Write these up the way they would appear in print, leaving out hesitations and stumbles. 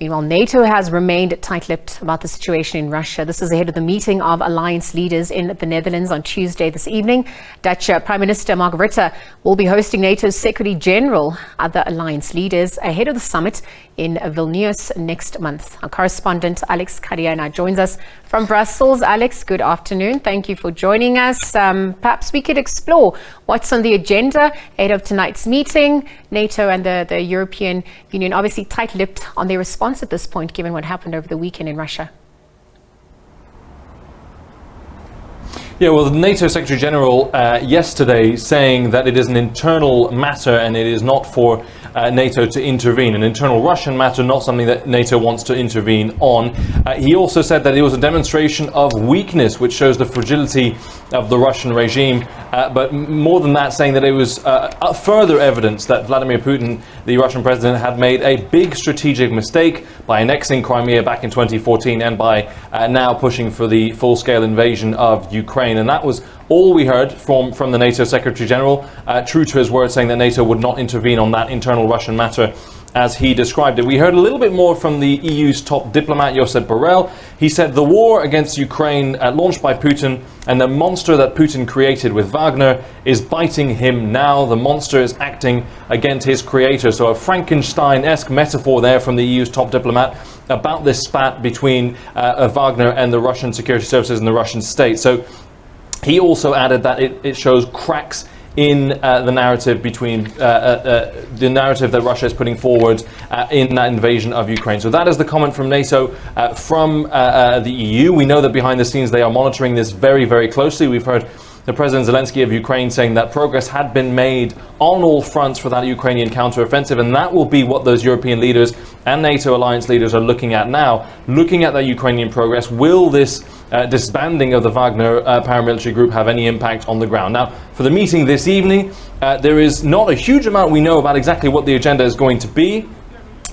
Meanwhile, NATO has remained tight-lipped about the situation in Russia. This is ahead of the meeting of alliance leaders in the Netherlands on Tuesday this evening. Dutch Prime Minister Mark Rutte will be hosting NATO's Secretary General, other alliance leaders, ahead of the summit in Vilnius next month. Our correspondent Alex Cadier now joins us from Brussels. Alex, good afternoon. Thank you for joining us. Perhaps we could explore what's on the agenda ahead of tonight's meeting. NATO and the European Union obviously tight-lipped on their response at this point, given what happened over the weekend in Russia. Yeah, well, the NATO Secretary General yesterday saying that it is an internal matter and it is not for NATO to intervene. An internal Russian matter, not something that NATO wants to intervene on. He also said that it was a demonstration of weakness, which shows the fragility of the Russian regime. But more than that, saying that it was further evidence that Vladimir Putin, the Russian president, had made a big strategic mistake by annexing Crimea back in 2014 and by now pushing for the full-scale invasion of Ukraine. And that was all we heard from the NATO Secretary General, true to his word, saying that NATO would not intervene on that internal Russian matter as he described it. We heard a little bit more from the EU's top diplomat, Josep Borrell. He said the war against Ukraine launched by Putin and the monster that Putin created with Wagner is biting him now. The monster is acting against his creator. So a Frankenstein-esque metaphor there from the EU's top diplomat about this spat between Wagner and the Russian security services and the Russian state. So he also added that it shows cracks in the narrative between the narrative that Russia is putting forward in that invasion of Ukraine. So that is the comment from NATO. From the EU, we know that behind the scenes they are monitoring this very, very closely. We've heard the President Zelensky of Ukraine saying that progress had been made on all fronts for that Ukrainian counteroffensive, and that will be what those European leaders and NATO alliance leaders are looking at now, looking at that Ukrainian progress. Will this disbanding of the Wagner paramilitary group have any impact on the ground? Now, for the meeting this evening, there is not a huge amount we know about exactly what the agenda is going to be.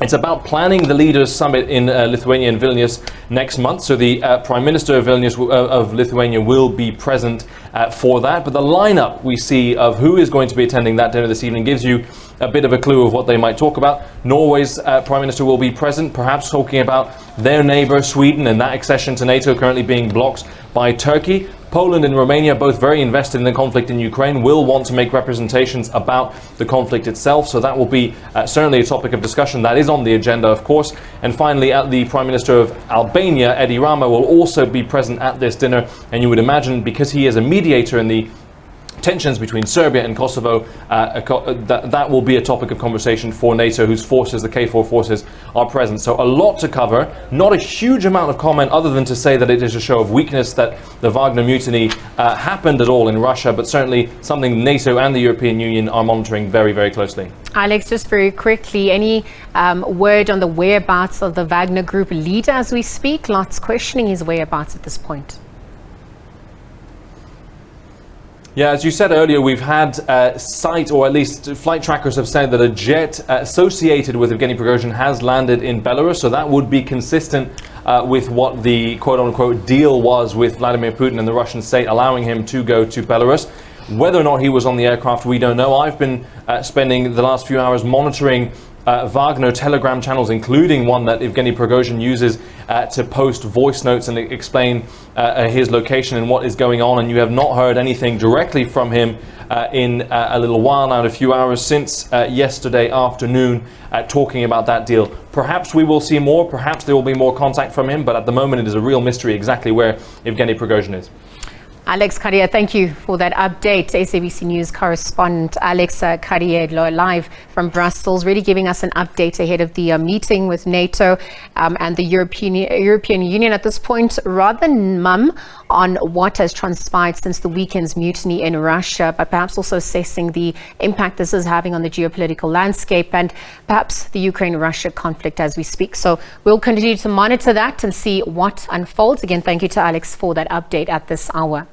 It's about planning the leaders' summit in Lithuania and Vilnius next month. So the Prime Minister of Vilnius of Lithuania will be present for that. But the lineup we see of who is going to be attending that dinner this evening gives you a bit of a clue of what they might talk about. Norway's Prime Minister will be present, perhaps talking about their neighbour Sweden and that accession to NATO currently being blocked by Turkey. Poland and Romania, both very invested in the conflict in Ukraine, will want to make representations about the conflict itself. So that will be certainly a topic of discussion that is on the agenda, of course. And finally, the Prime Minister of Albania, Edi Rama, will also be present at this dinner. And you would imagine, because he is a mediator in the tensions between Serbia and Kosovo, that will be a topic of conversation for NATO, whose forces, the KFOR forces, are present. So a lot to cover, not a huge amount of comment other than to say that it is a show of weakness that the Wagner mutiny happened at all in Russia, but certainly something NATO and the European Union are monitoring very, very closely. Alex, just very quickly, any word on the whereabouts of the Wagner group leader as we speak? Lots questioning his whereabouts at this point. Yeah, as you said earlier, we've had sight, or at least flight trackers have said that a jet associated with Evgeny Prigozhin has landed in Belarus. So that would be consistent with what the quote-unquote deal was with Vladimir Putin and the Russian state, allowing him to go to Belarus. Whether or not he was on the aircraft, we don't know. I've been spending the last few hours monitoring Wagner Telegram channels, including one that Evgeny Prigozhin uses to post voice notes and explain his location and what is going on. And you have not heard anything directly from him in a little while now, a few hours since yesterday afternoon, talking about that deal. Perhaps we will see more, perhaps there will be more contact from him, but at the moment it is a real mystery exactly where Evgeny Prigozhin is. Alex Cadier, thank you for that update. SABC News correspondent Alex Cadier live from Brussels, really giving us an update ahead of the meeting with NATO and the European Union at this point, rather mum on what has transpired since the weekend's mutiny in Russia, but perhaps also assessing the impact this is having on the geopolitical landscape and perhaps the Ukraine-Russia conflict as we speak. So we'll continue to monitor that and see what unfolds. Again, thank you to Alex for that update at this hour.